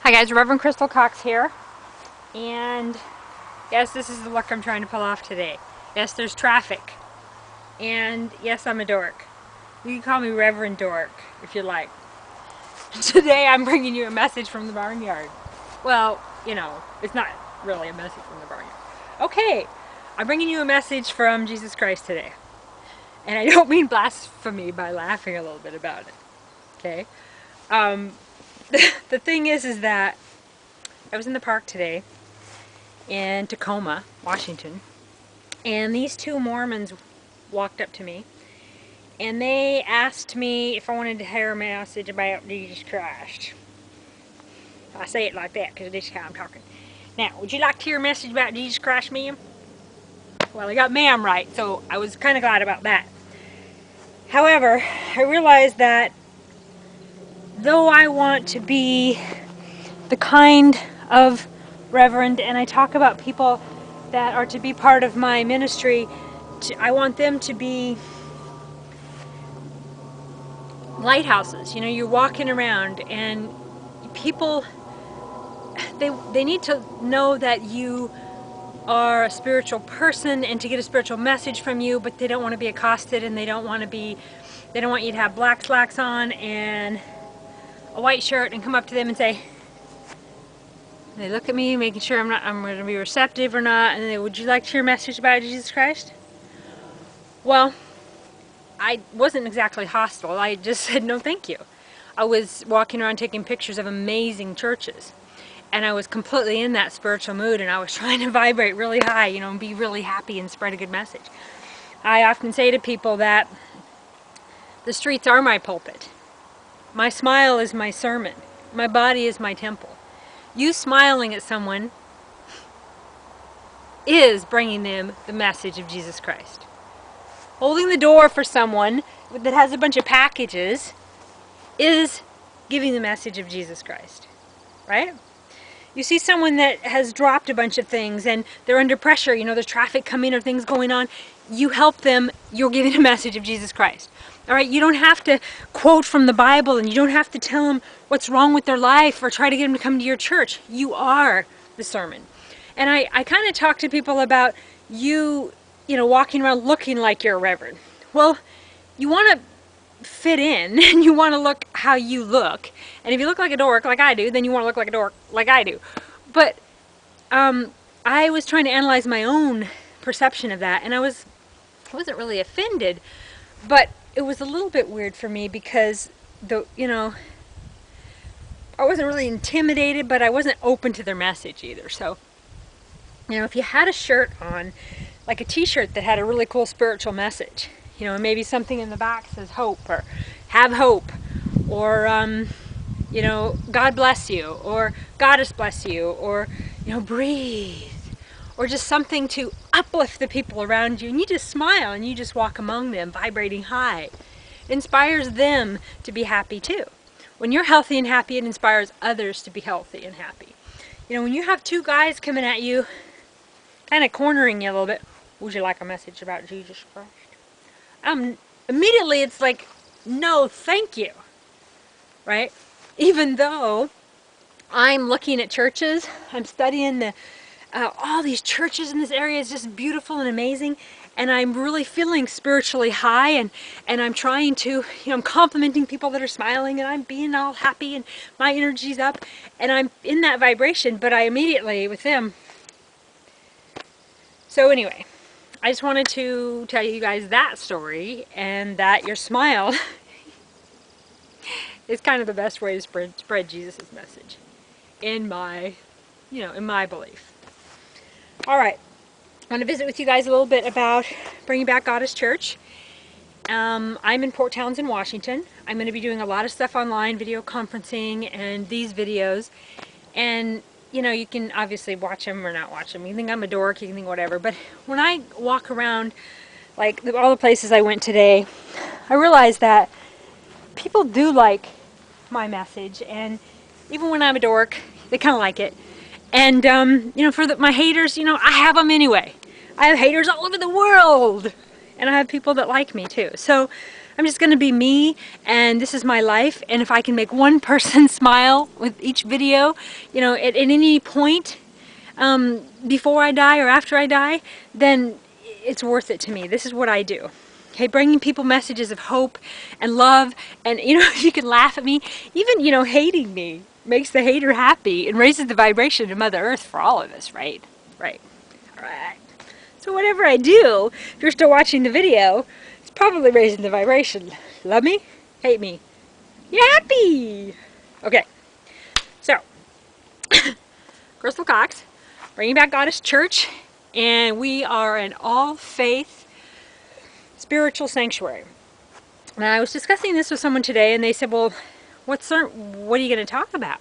Hi guys, Reverend Crystal Cox here, and yes, this is the look I'm trying to pull off today. Yes, there's traffic, and yes, I'm a dork. You can call me Reverend Dork if you like. Today I'm bringing you a message from the barnyard. Well, you know, it's not really a message from the barnyard. Okay, I'm bringing you a message from Jesus Christ today. And I don't mean blasphemy by laughing a little bit about it, okay? The thing is that I was in the park today in Tacoma, Washington, and these two Mormons walked up to me and they asked me if I wanted to hear a message about Jesus Christ. I say it like that because this is how I'm talking. Now, would you like to hear a message about Jesus Christ, ma'am? Well, I got ma'am right, so I was kind of glad about that. However, I realized that though I want to be the kind of reverend, and I talk about people that are to be part of my ministry, I want them to be lighthouses. You know, you're walking around and people, they need to know that you are a spiritual person and to get a spiritual message from you, but they don't want to be accosted, and they don't want you to have black slacks on and a white shirt and come up to them and say, they look at me making sure I'm going to be receptive or not, and they, would you like to hear a message about Jesus Christ? Well, I wasn't exactly hostile. I just said no thank you. I was walking around taking pictures of amazing churches, and I was completely in that spiritual mood, and I was trying to vibrate really high, you know, and be really happy and spread a good message. I often say to people that the streets are my pulpit. My smile is my sermon. My body is my temple. You smiling at someone is bringing them the message of Jesus Christ. Holding the door for someone that has a bunch of packages is giving the message of Jesus Christ, right? You see someone that has dropped a bunch of things and they're under pressure, you know, there's traffic coming or things going on, you help them, you're giving a message of Jesus Christ. All right, you don't have to quote from the Bible, and you don't have to tell them what's wrong with their life or try to get them to come to your church. You are the sermon. And I kind of talk to people about you know, walking around looking like you're a reverend. Well, you want to fit in and you want to look how you look. And if you look like a dork like I do, then you want to look like a dork like I do. But I was trying to analyze my own perception of that, and I wasn't really offended, but it was a little bit weird for me because you know, I wasn't really intimidated, but I wasn't open to their message either. So, you know, if you had a shirt on, like a t-shirt that had a really cool spiritual message, you know, maybe something in the back says hope, or have hope, or you know, God bless you, or Goddess bless you, or, you know, breathe, or just something to uplift the people around you, and you just smile and you just walk among them vibrating high. It inspires them to be happy too. When you're healthy and happy, it inspires others to be healthy and happy. You know, when you have two guys coming at you, kind of cornering you a little bit, would you like a message about Jesus Christ? Immediately it's like, no, thank you, right? Even though I'm looking at churches, I'm studying all these churches in this area is just beautiful and amazing, and I'm really feeling spiritually high, and I'm trying to, you know, I'm complimenting people that are smiling, and I'm being all happy, and my energy's up, and I'm in that vibration, but I immediately, with them. So anyway, I just wanted to tell you guys that story, and that your smile is kind of the best way to spread Jesus' message, in my, you know, in my belief. All right, I want to visit with you guys a little bit about bringing back Goddess Church. I'm in Port Townsend, Washington. I'm going to be doing a lot of stuff online, video conferencing, and these videos. And, you know, you can obviously watch them or not watch them. You can think I'm a dork, you can think whatever. But when I walk around, like all the places I went today, I realize that people do like my message. And even when I'm a dork, they kind of like it. And, you know, for my haters, you know, I have them anyway. I have haters all over the world. And I have people that like me too. So I'm just going to be me, and this is my life. And if I can make one person smile with each video, you know, at any point before I die or after I die, then it's worth it to me. This is what I do. Okay, bringing people messages of hope and love, and you know, you can laugh at me. Even, you know, hating me makes the hater happy and raises the vibration of Mother Earth for all of us, right? Right. All right. So whatever I do, if you're still watching the video, it's probably raising the vibration. Love me? Hate me? You happy? Okay. So, Crystal Cox, Bringing Back Goddess Church, and we are an all-faith spiritual sanctuary. And I was discussing this with someone today, and they said, well, what are you going to talk about?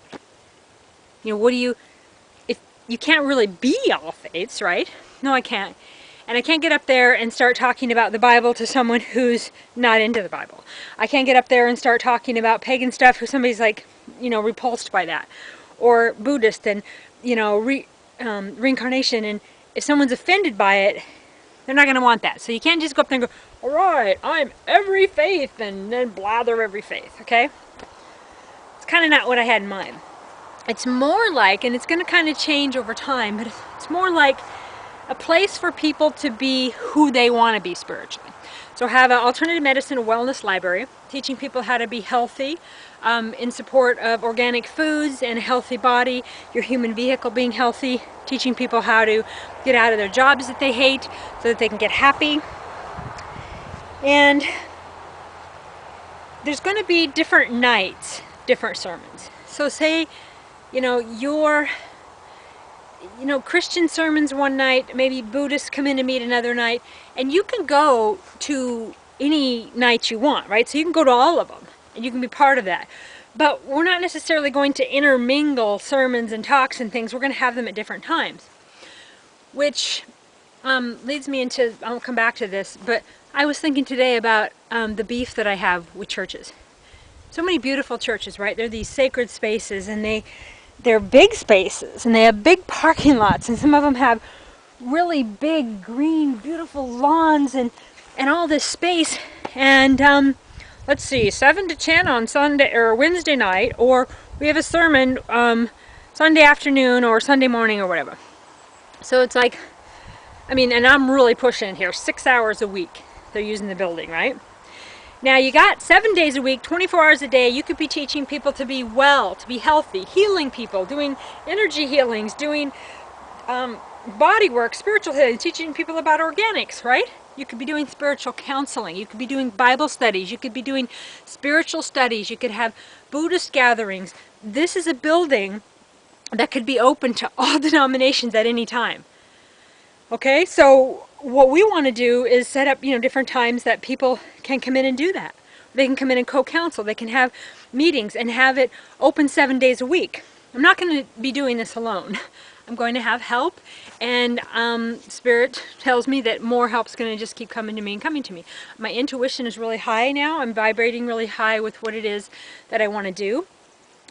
You know, if you can't really be all faiths, right? No, I can't. And I can't get up there and start talking about the Bible to someone who's not into the Bible. I can't get up there and start talking about pagan stuff who somebody's like, you know, repulsed by that. Or Buddhist and, you know, reincarnation. And if someone's offended by it, they're not going to want that. So you can't just go up there and go, all right, I'm every faith, and then blather every faith, okay? It's kind of not what I had in mind. It's more like, and it's going to kind of change over time, but it's more like a place for people to be who they want to be spiritually. So have an alternative medicine, a wellness library, teaching people how to be healthy, in support of organic foods and a healthy body, your human vehicle being healthy, teaching people how to get out of their jobs that they hate so that they can get happy. And there's going to be different nights, different sermons. So say, you know, Christian sermons one night, maybe Buddhists come in to meet another night, and you can go to any night you want, right? So you can go to all of them, and you can be part of that. But we're not necessarily going to intermingle sermons and talks and things. We're going to have them at different times. Which leads me into, I'll come back to this, but I was thinking today about the beef that I have with churches. So many beautiful churches, right? They're these sacred spaces, and they're big spaces, and they have big parking lots, and some of them have really big, green, beautiful lawns and all this space. And let's see, 7 to 10 on Sunday or Wednesday night, or we have a sermon Sunday afternoon or Sunday morning or whatever. So it's like, I mean, and I'm really pushing here, 6 hours a week they're using the building, right? Now you got 7 days a week, 24 hours a day. You could be teaching people to be well, to be healthy, healing people, doing energy healings, doing body work, spiritual healing, teaching people about organics, right? You could be doing spiritual counseling. You could be doing Bible studies. You could be doing spiritual studies. You could have Buddhist gatherings. This is a building that could be open to all denominations at any time. Okay, so what we want to do is set up, different times that people can come in and do that. They can come in and co-counsel. They can have meetings and have it open 7 days a week. I'm not going to be doing this alone. I'm going to have help, and Spirit tells me that more help's going to just keep coming to me and coming to me. My intuition is really high now. I'm vibrating really high with what it is that I want to do.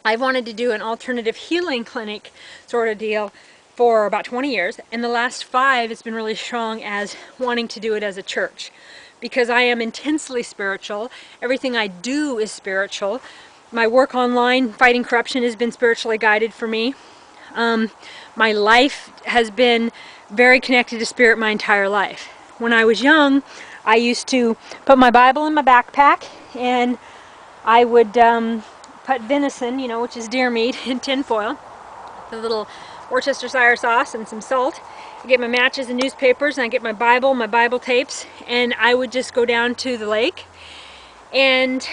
I wanted to do an alternative healing clinic sort of deal for about 20 years, and the last 5 it's been really strong as wanting to do it as a church, because I am intensely spiritual. Everything I do is spiritual. My work online fighting corruption has been spiritually guided for me. My life has been very connected to spirit my entire life. When I was young, I used to put my Bible in my backpack, and I would put venison, which is deer meat, in tin foil, the little Worcestershire sauce and some salt. I get my matches and newspapers, and I get my Bible tapes, and I would just go down to the lake, and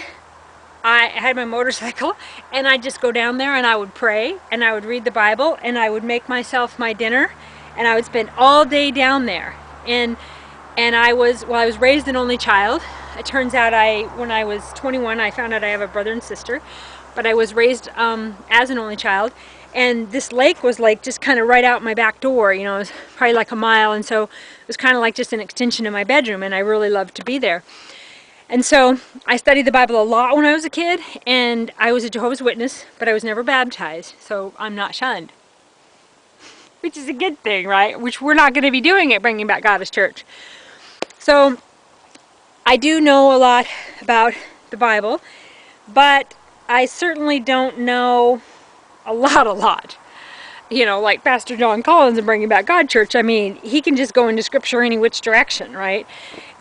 I had my motorcycle, and I'd just go down there and I would pray, and I would read the Bible, and I would make myself my dinner, and I would spend all day down there. And I was raised an only child. It turns out when I was 21, I found out I have a brother and sister, but I was raised as an only child. And this lake was like just kind of right out my back door, it was probably like a mile, and so it was kind of like just an extension of my bedroom, and I really loved to be there. And so I studied the Bible a lot when I was a kid, and I was a Jehovah's Witness, but I was never baptized, so I'm not shunned. Which is a good thing, right? Which we're not going to be doing at Bringing Back Goddess Church. So I do know a lot about the Bible, but I certainly don't know a lot. You know, like Pastor John Collins and Bringing Back God Church, I mean, he can just go into scripture any which direction, right?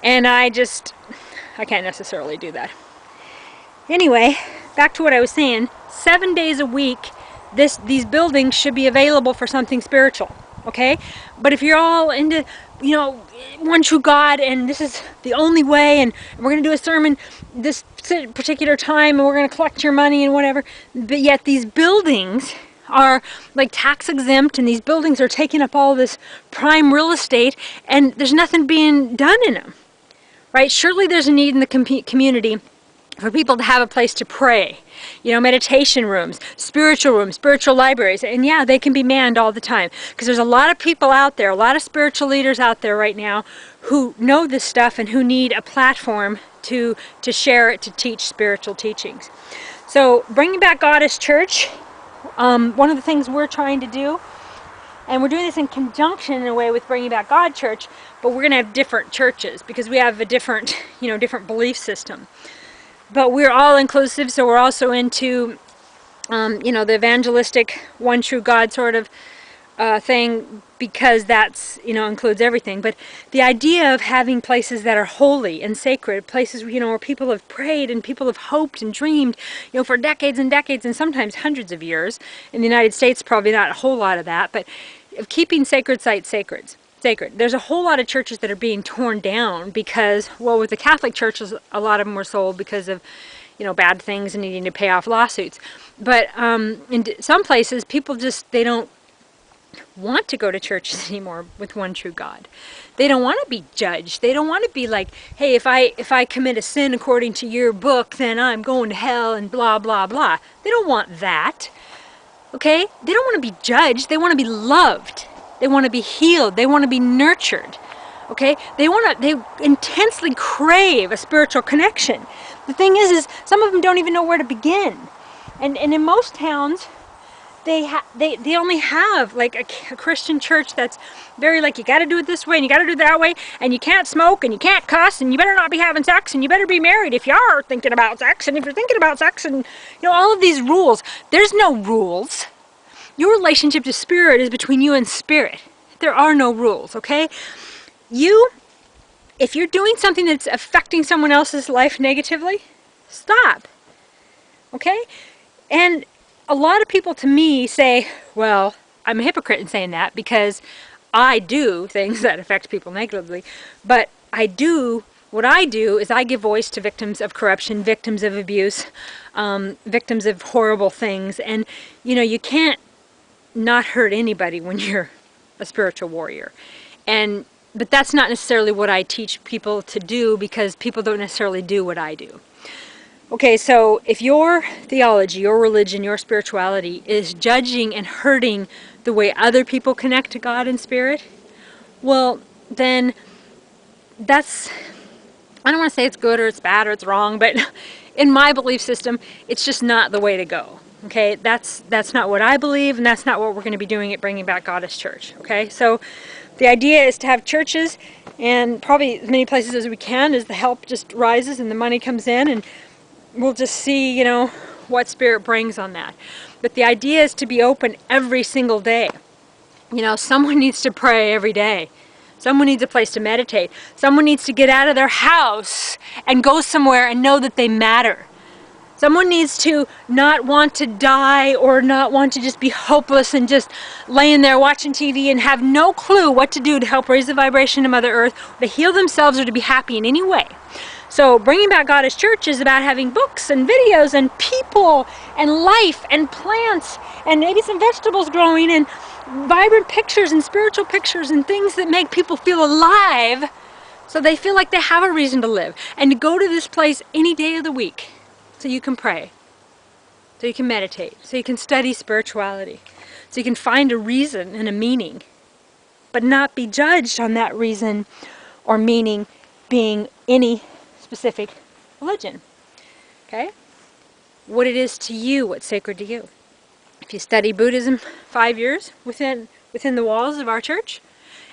And I can't necessarily do that. Anyway, back to what I was saying, 7 days a week, these buildings should be available for something spiritual, okay? But if you're all into, you know, one true God, and this is the only way, and we're going to do a sermon this particular time, and we're going to collect your money and whatever, but yet these buildings are like tax exempt, and these buildings are taking up all this prime real estate, and there's nothing being done in them, right? Surely there's a need in the community for people to have a place to pray, you know, meditation rooms, spiritual libraries, and yeah, they can be manned all the time, because there's a lot of people out there, a lot of spiritual leaders out there right now who know this stuff and who need a platform to share it, to teach spiritual teachings. So Bringing Back Goddess Church, one of the things we're trying to do, and we're doing this in conjunction in a way with Bringing Back God Church, but we're going to have different churches because we have a different, you know, different belief system. But we're all inclusive, so we're also into, you know, the evangelistic one true God sort of thing, because that's, you know, includes everything. But the idea of having places that are holy and sacred, places, you know, where people have prayed and people have hoped and dreamed, you know, for decades and decades and sometimes hundreds of years. In the United States, probably not a whole lot of that, but of keeping sacred sites sacred. There's a whole lot of churches that are being torn down because, well, with the Catholic churches, a lot of them were sold because of, you know, bad things and needing to pay off lawsuits. But in some places, people just, they don't want to go to churches anymore with one true God. They don't want to be judged. They don't want to be like, hey, if I commit a sin according to your book, then I'm going to hell and blah, blah, blah. They don't want that. Okay? They don't want to be judged. They want to be loved. They want to be healed. They want to be nurtured. Okay? They intensely crave a spiritual connection. The thing is some of them don't even know where to begin. And in most towns, they only have like a Christian church that's very like, you got to do it this way and you got to do it that way, and you can't smoke and you can't cuss and you better not be having sex and you better be married if you are thinking about sex, and if you're thinking about sex, and you know, all of these rules. There's no rules. Your relationship to spirit is between you and spirit. There are no rules, okay? If you're doing something that's affecting someone else's life negatively, stop, okay? And a lot of people to me say, well, I'm a hypocrite in saying that because I do things that affect people negatively, but what I do is I give voice to victims of corruption, victims of abuse, victims of horrible things, and you know, you can't not hurt anybody when you're a spiritual warrior. But that's not necessarily what I teach people to do, because people don't necessarily do what I do. Okay, so if your theology, your religion, your spirituality is judging and hurting the way other people connect to God and spirit, well, then that's, I don't want to say it's good or it's bad or it's wrong, but in my belief system, it's just not the way to go. Okay, that's not what I believe, and that's not what we're going to be doing at Bringing Back Goddess Church. Okay, so the idea is to have churches, and probably as many places as we can, as the help just rises and the money comes in, and we'll just see, you know, what Spirit brings on that. But the idea is to be open every single day. You know, someone needs to pray every day. Someone needs a place to meditate. Someone needs to get out of their house and go somewhere and know that they matter. Someone needs to not want to die, or not want to just be hopeless and just laying there watching TV and have no clue what to do to help raise the vibration of Mother Earth, to heal themselves, or to be happy in any way. So Bringing Back Goddess Church is about having books and videos and people and life and plants and maybe some vegetables growing and vibrant pictures and spiritual pictures and things that make people feel alive, so they feel like they have a reason to live. And to go to this place any day of the week, so you can pray, so you can meditate, so you can study spirituality, so you can find a reason and a meaning, but not be judged on that reason or meaning being any specific religion. Okay? What it is to you, what's sacred to you. If you study Buddhism 5 years within the walls of our church,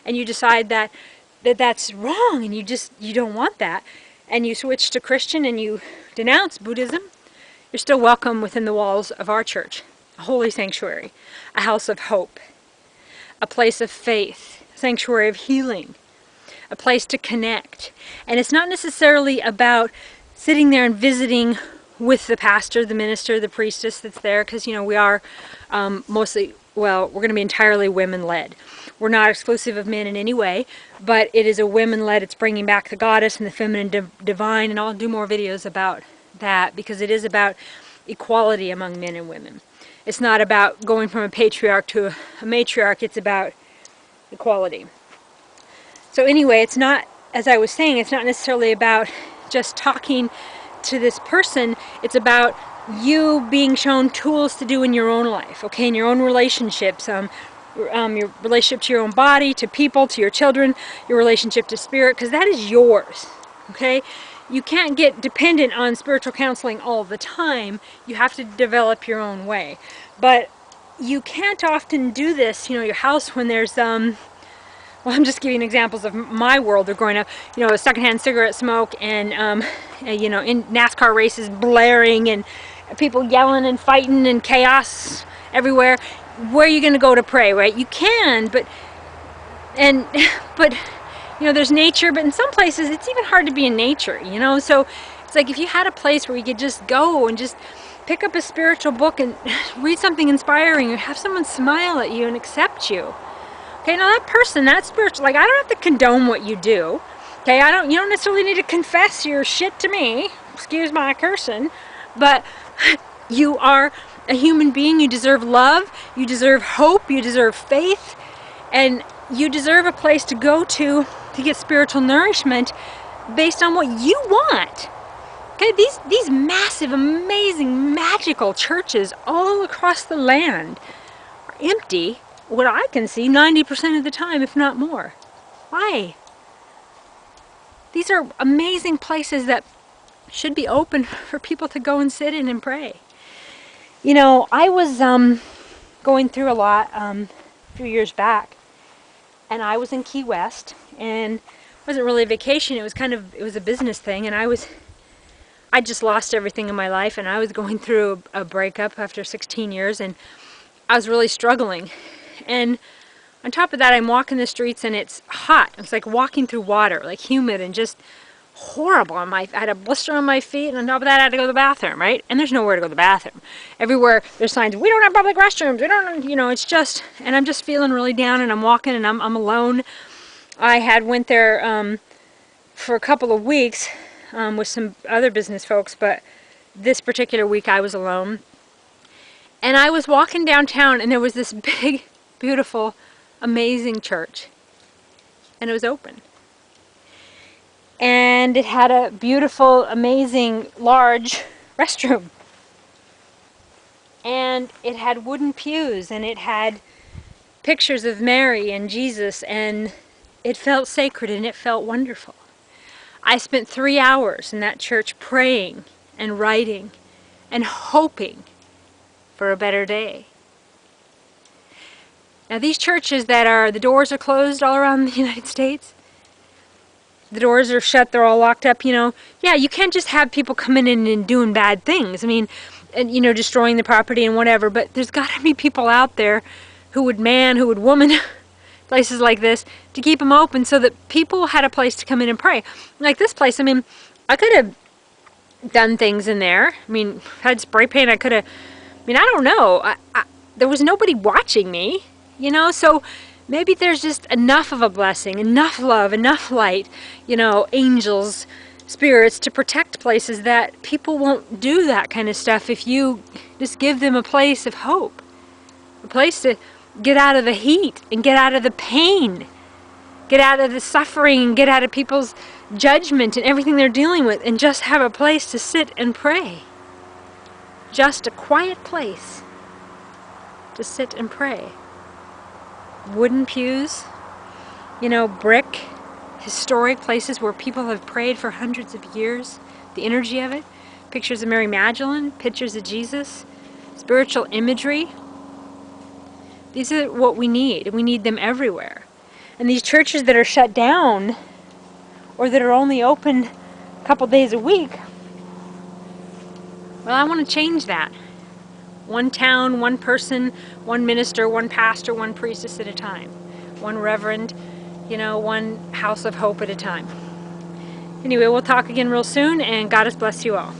and you decide that that's wrong and you don't want that, and you switch to Christian and you denounce Buddhism, you're still welcome within the walls of our church, a holy sanctuary, a house of hope, a place of faith, a sanctuary of healing, a place to connect. And it's not necessarily about sitting there and visiting with the pastor, the minister, the priestess that's there, because, you know, we are mostly, well, we're going to be entirely women-led. We're not exclusive of men in any way, but it is a women-led. It's bringing back the goddess and the feminine divine, and I'll do more videos about that, because it is about equality among men and women. It's not about going from a patriarch to a matriarch. It's about equality. So anyway, it's not, as I was saying, it's not necessarily about just talking to this person. It's about you being shown tools to do in your own life, okay, in your own relationships, your relationship to your own body, to people, to your children, your relationship to spirit, because that is yours, okay? You can't get dependent on spiritual counseling all the time. You have to develop your own way. But you can't often do this, you know, your house when there's, well, I'm just giving examples of my world of growing up, you know, secondhand cigarette smoke and, you know, in NASCAR races blaring and people yelling and fighting and chaos everywhere. Where are you going to go to pray, right? You can, but you know, there's nature, but in some places it's even hard to be in nature, you know? So it's like if you had a place where you could just go and just pick up a spiritual book and read something inspiring or have someone smile at you and accept you. Okay, now that person, that spiritual, like, I don't have to condone what you do. Okay, you don't necessarily need to confess your shit to me. Excuse my cursing. But you are a human being. You deserve love. You deserve hope. You deserve faith. And you deserve a place to go to get spiritual nourishment based on what you want. Okay, these massive, amazing, magical churches all across the land are empty, what I can see, 90% of the time, if not more. Why? These are amazing places that should be open for people to go and sit in and pray. You know, I was going through a lot a few years back, and I was in Key West, and it wasn't really a vacation, it was a business thing, and I just lost everything in my life, and I was going through a breakup after 16 years, and I was really struggling. And on top of that, I'm walking the streets and it's hot. It's like walking through water, like humid and just horrible. I had a blister on my feet, and on top of that, I had to go to the bathroom, right? And there's nowhere to go to the bathroom. Everywhere there's signs, we don't have public restrooms, we don't, you know, it's just, and I'm just feeling really down, and I'm walking and I'm alone. I had went there for a couple of weeks with some other business folks, but this particular week I was alone. And I was walking downtown, and there was this big, beautiful, amazing church, and it was open. And it had a beautiful, amazing, large restroom. And it had wooden pews, and it had pictures of Mary and Jesus, and it felt sacred and it felt wonderful. I spent 3 hours in that church praying and writing and hoping for a better day. Now these churches the doors are closed all around the United States, the doors are shut, they're all locked up, you know, yeah, you can't just have people coming in and doing bad things. I mean, and, you know, destroying the property and whatever, but there's got to be people out there who would woman places like this to keep them open so that people had a place to come in and pray. Like this place, I mean, I could have done things in there. I mean, if I had spray paint, I could have, I mean, I don't know. There was nobody watching me, you know, so maybe there's just enough of a blessing, enough love, enough light, you know, angels, spirits to protect places that people won't do that kind of stuff if you just give them a place of hope, a place to get out of the heat and get out of the pain, get out of the suffering and get out of people's judgment and everything they're dealing with, and just have a place to sit and pray. Just a quiet place to sit and pray. Wooden pews, you know, brick, historic places where people have prayed for hundreds of years. The energy of it. Pictures of Mary Magdalene, pictures of Jesus, spiritual imagery. These are what we need, and we need them everywhere. And these churches that are shut down, or that are only open a couple days a week. Well, I want to change that. One town, one person, one minister, one pastor, one priestess at a time. One reverend, you know, one house of hope at a time. Anyway, we'll talk again real soon, and God has blessed you all.